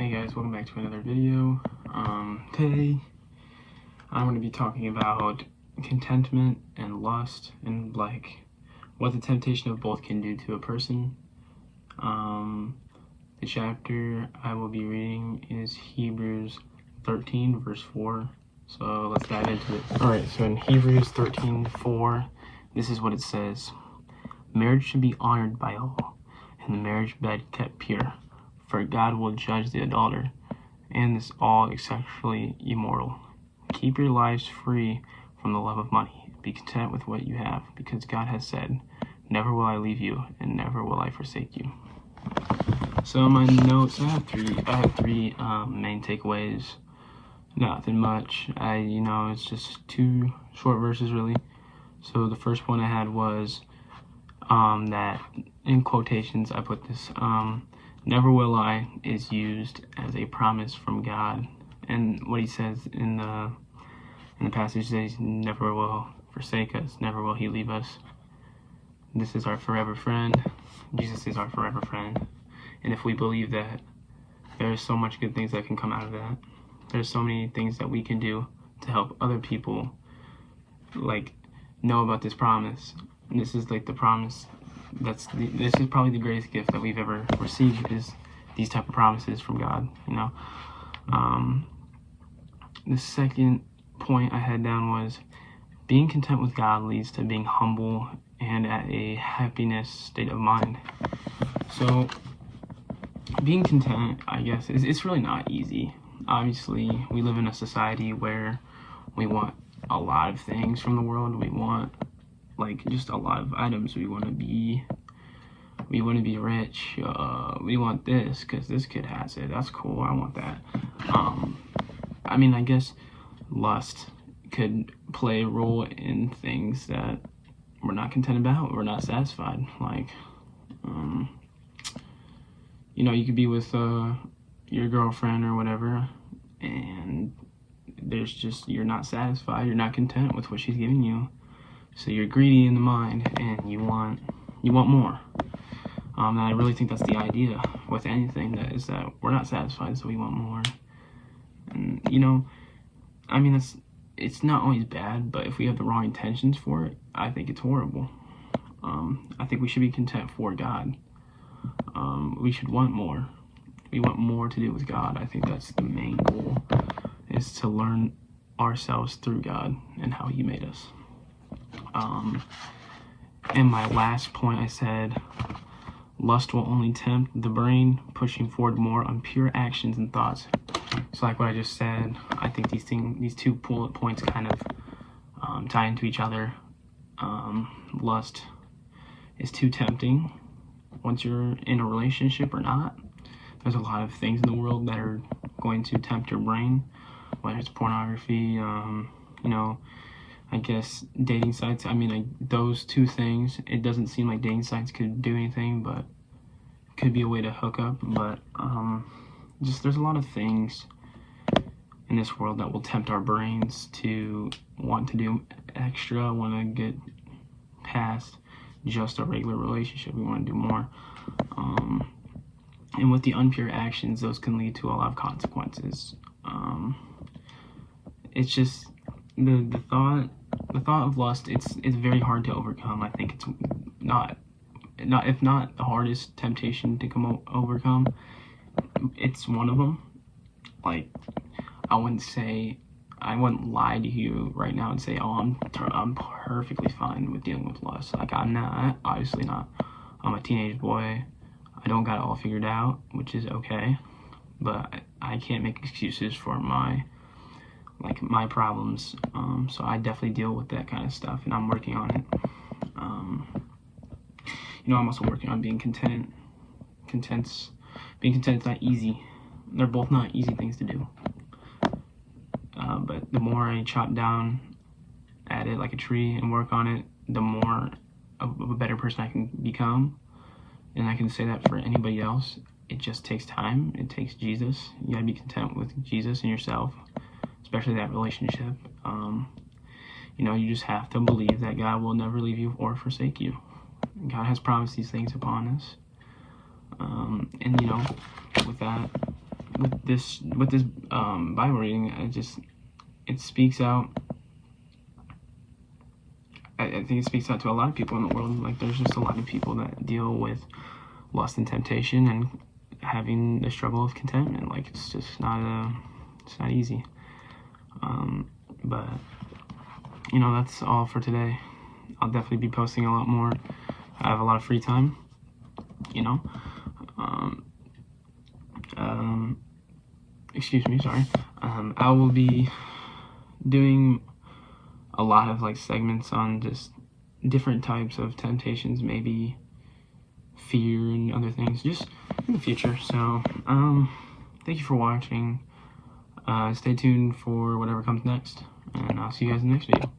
Hey guys, welcome back to another video. Today I'm going to be talking about contentment and lust and like what the temptation of both can do to a person. The chapter I will be reading is Hebrews 13 verse 4. So let's dive into it. Alright, so in Hebrews 13:4, this is what it says. Marriage should be honored by all, and the marriage bed kept pure. For God will judge the adulterer, and this all sexually immoral. Keep your lives free from the love of money. Be content with what you have, because God has said, never will I leave you, and never will I forsake you. So in my notes, I have three main takeaways. Nothing much. It's just two short verses really. So the first one I had was that in quotations I put this. Never will I is used as a promise from God, and what he says in the passage says, never will forsake us, never will he leave us. This is our forever friend. Jesus is our forever friend, and if we believe that, there's so much good things that can come out of that. There's so many things that we can do to help other people know about this promise. And this is like the promise. This is probably the greatest gift that we've ever received, is these type of promises from God. The second point I had down was being content with God leads to being humble and at a happiness state of mind. So being content, I guess, it's really not easy. Obviously, we live in a society where we want a lot of things from the world. We want just a lot of items. We want to be rich. We want this because this kid has it. That's cool. I want that. I guess lust could play a role in things that we're not content about. We're not satisfied. You could be with your girlfriend or whatever, and you're not satisfied. You're not content with what she's giving you. So you're greedy in the mind, and you want more. And I really think that's the idea with anything, is that we're not satisfied, so we want more. And it's not always bad, but if we have the wrong intentions for it, I think it's horrible. I think we should be content for God. We should want more. We want more to do with God. I think that's the main goal, is to learn ourselves through God and how He made us. And my last point, I said, lust will only tempt the brain, pushing forward more on pure actions and thoughts. So like what I just said, I think these two bullet points kind of tie into each other. Lust is too tempting once you're in a relationship or not. There's a lot of things in the world that are going to tempt your brain, whether it's pornography, I guess dating sites. Those two things, it doesn't seem like dating sites could do anything, but it could be a way to hook up. But there's a lot of things in this world that will tempt our brains to want to do extra, want to get past just a regular relationship. We want to do more. And with the unpure actions, those can lead to a lot of consequences. It's just the thought of lust. It's very hard to overcome. I think it's not if not the hardest temptation to overcome. It's one of them. I wouldn't lie to you right now and say, oh, I'm perfectly fine with dealing with lust. I'm not. Obviously not. I'm a teenage boy. I don't got it all figured out, which is okay. But I can't make excuses for my problems. So I definitely deal with that kind of stuff, and I'm working on it. I'm also working on being content. Being content is not easy. They're both not easy things to do. But the more I chop down at it like a tree and work on it, the more of a better person I can become. And I can say that for anybody else. It just takes time. It takes Jesus. You gotta be content with Jesus and yourself, especially that relationship. You just have to believe that God will never leave you or forsake you. God has promised these things upon us. And with that, with this Bible reading, it speaks out. I think it speaks out to a lot of people in the world. Like, there's just a lot of people that deal with lust and temptation and having the struggle of contentment. Like, it's not easy. But you know, that's all for today. I'll definitely be posting a lot more. I have a lot of free time, you know. Excuse me, sorry. I will be doing a lot of like segments on just different types of temptations, maybe fear and other things, just in the future. So thank you for watching. Stay tuned for whatever comes next, and I'll see you guys in the next video.